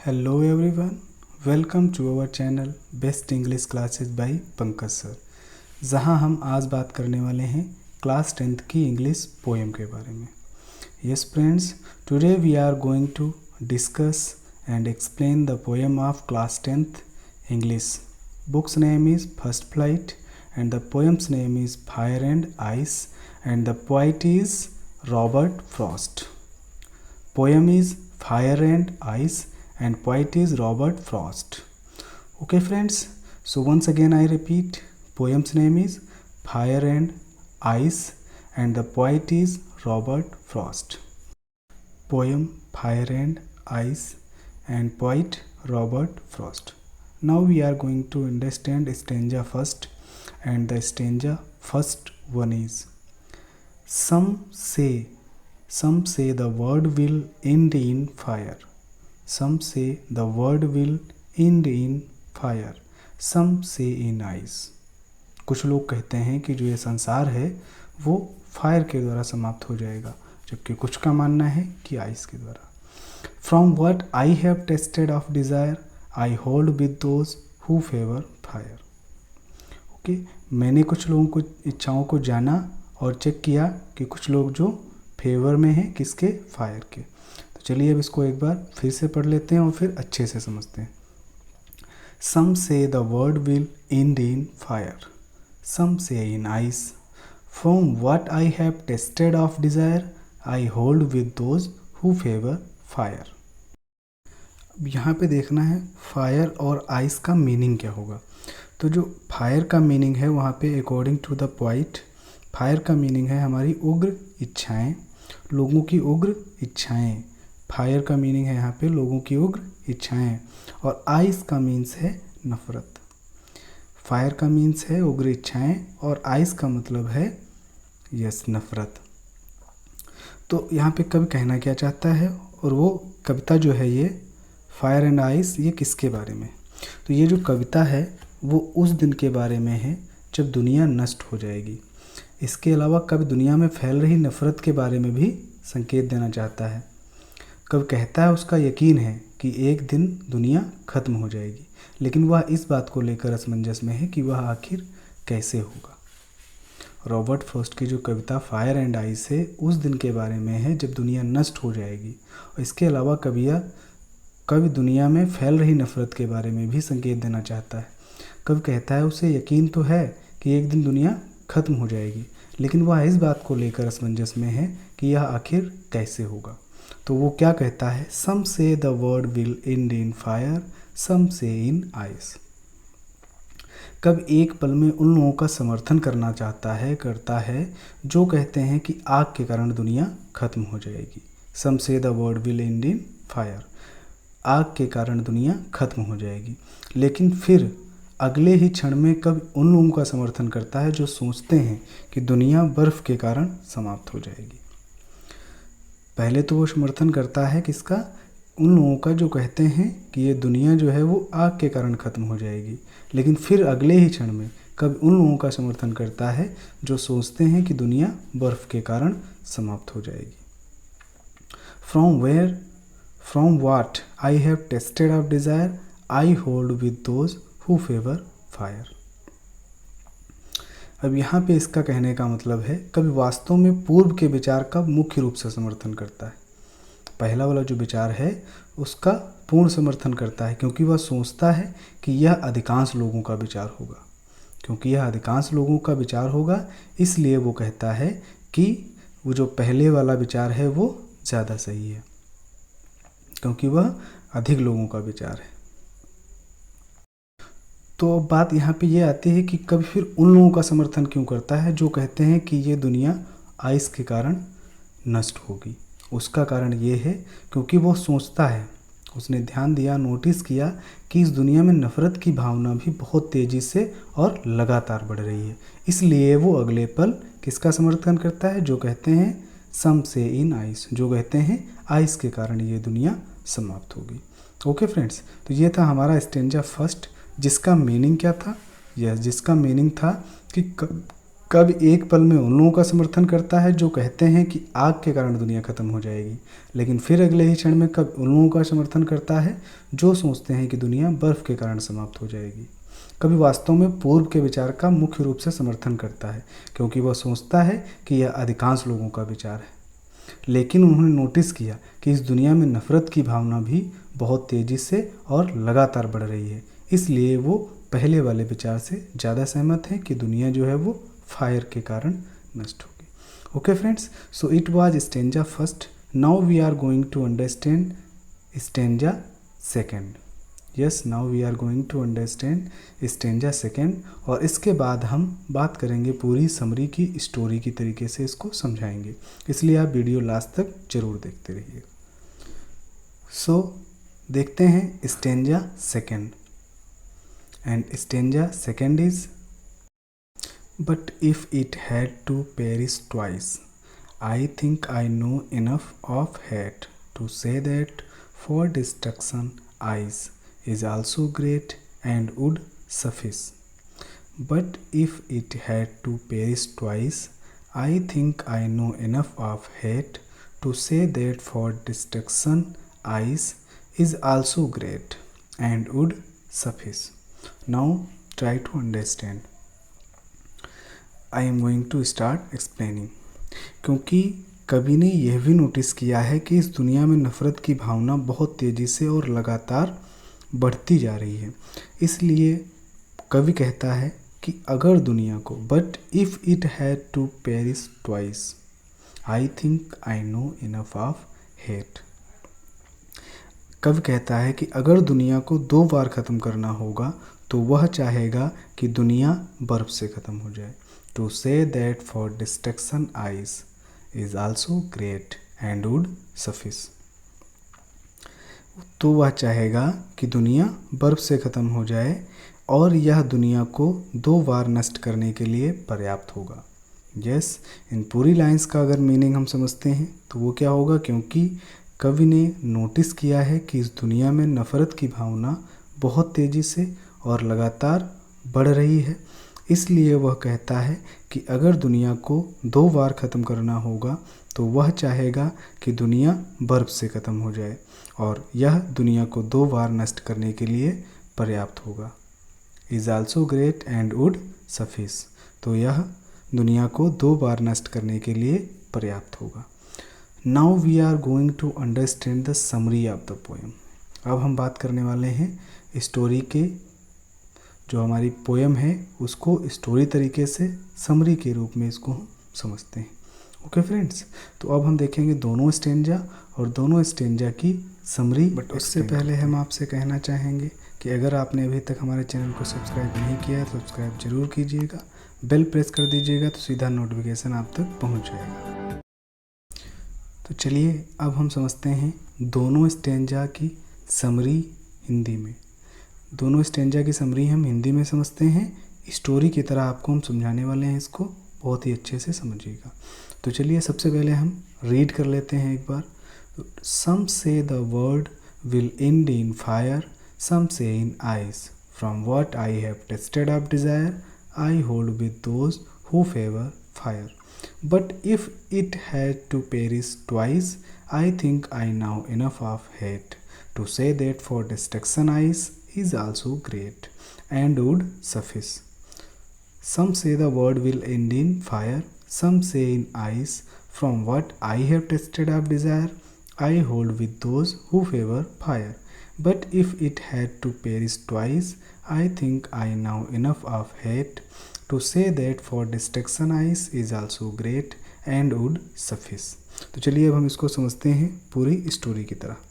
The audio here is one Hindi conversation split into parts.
Hello everyone, welcome to our channel best English classes by Pankaj sir. जहां हम आज बात करने वाले हैं क्लास 10th की इंग्लिश पोएम के बारे में। Yes friends, today we are going to discuss and explain the poem of class 10th English. Book's name is first flight and the poem's name is fire and ice and the poet is Robert Frost. Poem is fire and ice and poet is Robert Frost. Okay friends, so once again I repeat, poem's name is Fire and Ice and the poet is Robert Frost. Poem Fire and Ice and poet Robert Frost. Now we are going to understand stanza first, and the stanza first one is some say the word will end in fire. Some say the word will end in fire. Some say in ice. कुछ लोग कहते हैं कि जो ये संसार है वो फायर के द्वारा समाप्त हो जाएगा, जबकि कुछ का मानना है कि आइस के द्वारा। From what I have tasted of desire, I hold with those who favor fire. Okay, मैंने कुछ लोगों को इच्छाओं को जाना और चेक किया कि कुछ लोग जो फेवर में हैं किसके, फायर के। चलिए अब इसको एक बार फिर से पढ़ लेते हैं और फिर अच्छे से समझते हैं। Some say the word will end in fire. Some say in ice. From what I have tasted of desire, I hold with those who favor fire. अब यहाँ पे देखना है फायर और आइस का मीनिंग क्या होगा। तो जो फायर का मीनिंग है वहाँ पे according to the poet, fire का मीनिंग है हमारी उग्र इच्छाएं, लोगों की उग्र इच्छाएं। फायर का मीनिंग है यहाँ पे लोगों की उग्र इच्छाएं, और आइस का मीन्स है नफ़रत। फायर का मीन्स है उग्र इच्छाएं और आइस का मतलब है नफ़रत। तो यहाँ पे कवि कहना क्या चाहता है, और वो कविता जो है ये फायर एंड आइस, ये किसके बारे में। तो ये जो कविता है वो उस दिन के बारे में है जब दुनिया नष्ट हो जाएगी। इसके अलावा कवि दुनिया में फैल रही नफ़रत के बारे में भी संकेत देना चाहता है। कब कहता है उसका यकीन है कि एक दिन दुनिया ख़त्म हो जाएगी, लेकिन वह इस बात को लेकर असमंजस में है कि वह आखिर कैसे होगा। रॉबर्ट फ्रॉस्ट की जो कविता फायर एंड आइस है उस दिन के बारे में है जब दुनिया नष्ट हो जाएगी, और इसके अलावा कवि दुनिया में फैल रही नफ़रत के बारे में भी संकेत देना चाहता है। कवि कहता है उसे यकीन तो है कि एक दिन दुनिया ख़त्म हो जाएगी, लेकिन वह इस बात को लेकर असमंजस में है कि यह आखिर कैसे होगा। तो वो क्या कहता है, some say the world will end in fire, some say in ice. कब एक पल में उन लोगों का समर्थन करता है जो कहते हैं कि आग के कारण दुनिया खत्म हो जाएगी। सम say the world will end in fire, आग के कारण दुनिया खत्म हो जाएगी। लेकिन फिर अगले ही क्षण में कब उन लोगों का समर्थन करता है जो सोचते हैं कि दुनिया बर्फ़ के कारण समाप्त हो जाएगी। पहले तो वो समर्थन करता है किसका, उन लोगों का जो कहते हैं कि ये दुनिया जो है वो आग के कारण ख़त्म हो जाएगी, लेकिन फिर अगले ही क्षण में कब उन लोगों का समर्थन करता है जो सोचते हैं कि दुनिया बर्फ़ के कारण समाप्त हो जाएगी। From what I have tasted of desire, I hold with those who favour fire. अब यहाँ पे इसका कहने का मतलब है कवि वास्तव में पूर्व के विचार का मुख्य रूप से समर्थन करता है। पहला वाला जो विचार है उसका पूर्ण समर्थन करता है, क्योंकि वह सोचता है कि यह अधिकांश लोगों का विचार होगा, इसलिए वो कहता है कि वो जो पहले वाला विचार है वो ज़्यादा सही है, क्योंकि वह अधिक लोगों का विचार है। तो अब बात यहाँ पे ये आती है कि कभी फिर उन लोगों का समर्थन क्यों करता है जो कहते हैं कि ये दुनिया आइस के कारण नष्ट होगी। उसका कारण ये है क्योंकि वो सोचता है, उसने ध्यान दिया, नोटिस किया कि इस दुनिया में नफ़रत की भावना भी बहुत तेज़ी से और लगातार बढ़ रही है। इसलिए वो अगले पल किसका समर्थन करता है, जो कहते हैं सम से इन आइस, जो कहते हैं आइस के कारण ये दुनिया समाप्त होगी। ओके फ्रेंड्स, तो ये था हमारा स्टेंजा फर्स्ट, जिसका मीनिंग क्या था, जिसका मीनिंग था कि कब एक पल में उन लोगों का समर्थन करता है जो कहते हैं कि आग के कारण दुनिया खत्म हो जाएगी, लेकिन फिर अगले ही क्षण में कब उन लोगों का समर्थन करता है जो सोचते हैं कि दुनिया बर्फ़ के कारण समाप्त हो जाएगी। कभी वास्तव में पूर्व के विचार का मुख्य रूप से समर्थन करता है, क्योंकि वह सोचता है कि यह अधिकांश लोगों का विचार है। लेकिन उन्होंने नोटिस किया कि इस दुनिया में नफ़रत की भावना भी बहुत तेज़ी से और लगातार बढ़ रही है, इसलिए वो पहले वाले विचार से ज़्यादा सहमत हैं कि दुनिया जो है वो फायर के कारण नष्ट होगी। Okay friends, so it was stanza first. Now we are going to understand stanza second. Yes, now we are going to understand stanza second, और इसके बाद हम बात करेंगे पूरी समरी की स्टोरी की तरीके से इसको समझाएंगे, इसलिए आप वीडियो लास्ट तक जरूर देखते रहिए। सो देखते हैं stanza second. And stanza second is, but if it had to perish twice, I think I know enough of hate to say that for destruction eyes is also great and would suffice. But if it had to perish twice, I think I know enough of hate to say that for destruction eyes is also great and would suffice. Now try to understand. I am going to start explaining. क्योंकि कवि ने यह भी नोटिस किया है कि इस दुनिया में नफ़रत की भावना बहुत तेज़ी से और लगातार बढ़ती जा रही है, इसलिए कवि कहता है कि अगर दुनिया को, but if it had to perish twice, I think I know enough of hate. कवि कहता है कि अगर दुनिया को 2 बार ख़त्म करना होगा तो वह चाहेगा कि दुनिया बर्फ़ से ख़त्म हो जाए। To say that for destruction eyes is also great and would suffice. तो वह चाहेगा कि दुनिया बर्फ से ख़त्म हो जाए और यह दुनिया को 2 बार नष्ट करने के लिए पर्याप्त होगा। यस, इन पूरी लाइंस का अगर मीनिंग हम समझते हैं तो वो क्या होगा, क्योंकि कवि ने नोटिस किया है कि इस दुनिया में नफ़रत की भावना बहुत तेज़ी से और लगातार बढ़ रही है, इसलिए वह कहता है कि अगर दुनिया को 2 बार ख़त्म करना होगा तो वह चाहेगा कि दुनिया बर्फ़ से ख़त्म हो जाए और यह दुनिया को 2 बार नष्ट करने के लिए पर्याप्त होगा। Is also great and would suffice, तो यह दुनिया को 2 बार नष्ट करने के लिए पर्याप्त होगा। Now we are going to understand the summary of the poem. अब हम बात करने वाले हैं स्टोरी के, जो हमारी पोएम है उसको स्टोरी तरीके से समरी के रूप में इसको हम समझते हैं। ओके फ्रेंड्स, तो अब हम देखेंगे दोनों स्टेंजा और दोनों स्टेंजा की समरी। बट उससे पहले हम आपसे कहना चाहेंगे कि अगर आपने अभी तक हमारे चैनल को सब्सक्राइब नहीं किया है तो सब्सक्राइब जरूर कीजिएगा, बेल प्रेस कर दीजिएगा तो सीधा नोटिफिकेशन आप तक पहुंच जाएगा। तो चलिए अब हम समझते हैं दोनों स्टेंजा की समरी हिंदी में। दोनों स्टेंजा की समरी हम हिंदी में समझते हैं, स्टोरी की तरह आपको हम समझाने वाले हैं, इसको बहुत ही अच्छे से समझिएगा। तो चलिए सबसे पहले हम रीड कर लेते हैं एक बार। Some say the world will end in fire, some say in ice, from what I have tasted of desire, I hold with those who favour fire, but if it had to perish twice, I think I know enough of hate to say that for destruction ice is also great and would suffice. Some say the world will end in fire, some say in ice, from what I have tasted of desire, I hold with those who favor fire. But if it had to perish twice, I think I know enough of hate to say that for destruction ice is also great and would suffice. तो चलिए अब हम इसको समझते हैं पूरी स्टोरी की तरह।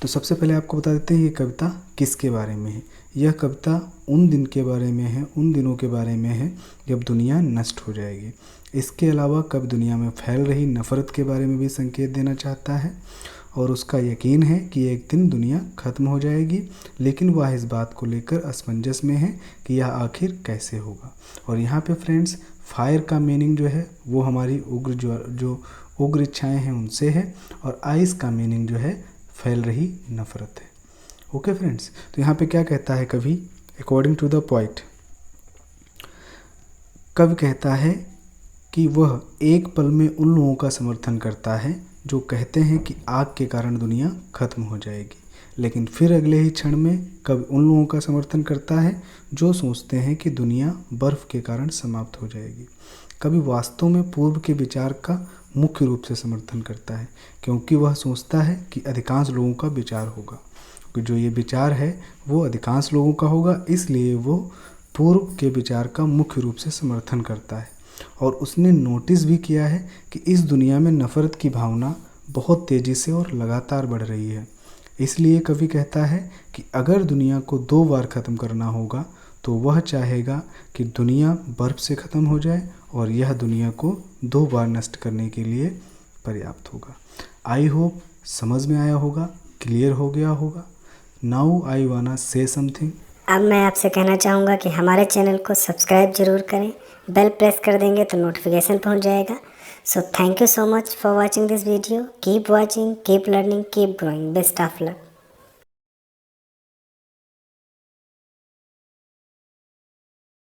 तो सबसे पहले आपको बता देते हैं ये कविता किसके बारे में है। यह कविता उन दिन के बारे में है, उन दिनों के बारे में है जब दुनिया नष्ट हो जाएगी। इसके अलावा कब दुनिया में फैल रही नफ़रत के बारे में भी संकेत देना चाहता है और उसका यकीन है कि एक दिन दुनिया ख़त्म हो जाएगी, लेकिन वह इस बात को लेकर असमंजस में है कि यह आखिर कैसे होगा। और यहाँ पे फ्रेंड्स फायर का मीनिंग जो है वो हमारी उग्र इच्छाएँ हैं उनसे है, और आइस का मीनिंग जो है फैल रही नफ़रत है। ओके फ्रेंड्स, तो यहाँ पे क्या कहता है कवि, अकॉर्डिंग टू द पोइट, कवि कहता है कि वह एक पल में उन लोगों का समर्थन करता है जो कहते हैं कि आग के कारण दुनिया खत्म हो जाएगी, लेकिन फिर अगले ही क्षण में कवि उन लोगों का समर्थन करता है जो सोचते हैं कि दुनिया बर्फ़ के कारण समाप्त हो जाएगी। कवि वास्तव में पूर्व के विचार का मुख्य रूप से समर्थन करता है, क्योंकि वह सोचता है कि अधिकांश लोगों का विचार होगा, कि जो ये विचार है वो अधिकांश लोगों का होगा, इसलिए वो पूर्व के विचार का मुख्य रूप से समर्थन करता है। और उसने नोटिस भी किया है कि इस दुनिया में नफ़रत की भावना बहुत तेज़ी से और लगातार बढ़ रही है। इसलिए कवि कहता है कि अगर दुनिया को 2 बार ख़त्म करना होगा तो वह चाहेगा कि दुनिया बर्फ़ से ख़त्म हो जाए और यह दुनिया को 2 बार नष्ट करने के लिए पर्याप्त होगा। आई होप समझ में आया होगा, क्लियर हो गया होगा। नाउ आई वाना से समथिंग। अब मैं आपसे कहना चाहूँगा कि हमारे चैनल को सब्सक्राइब जरूर करें, बेल प्रेस कर देंगे तो नोटिफिकेशन पहुँच जाएगा। So thank you so much for watching this video. Keep watching, keep learning, keep growing. Best of luck.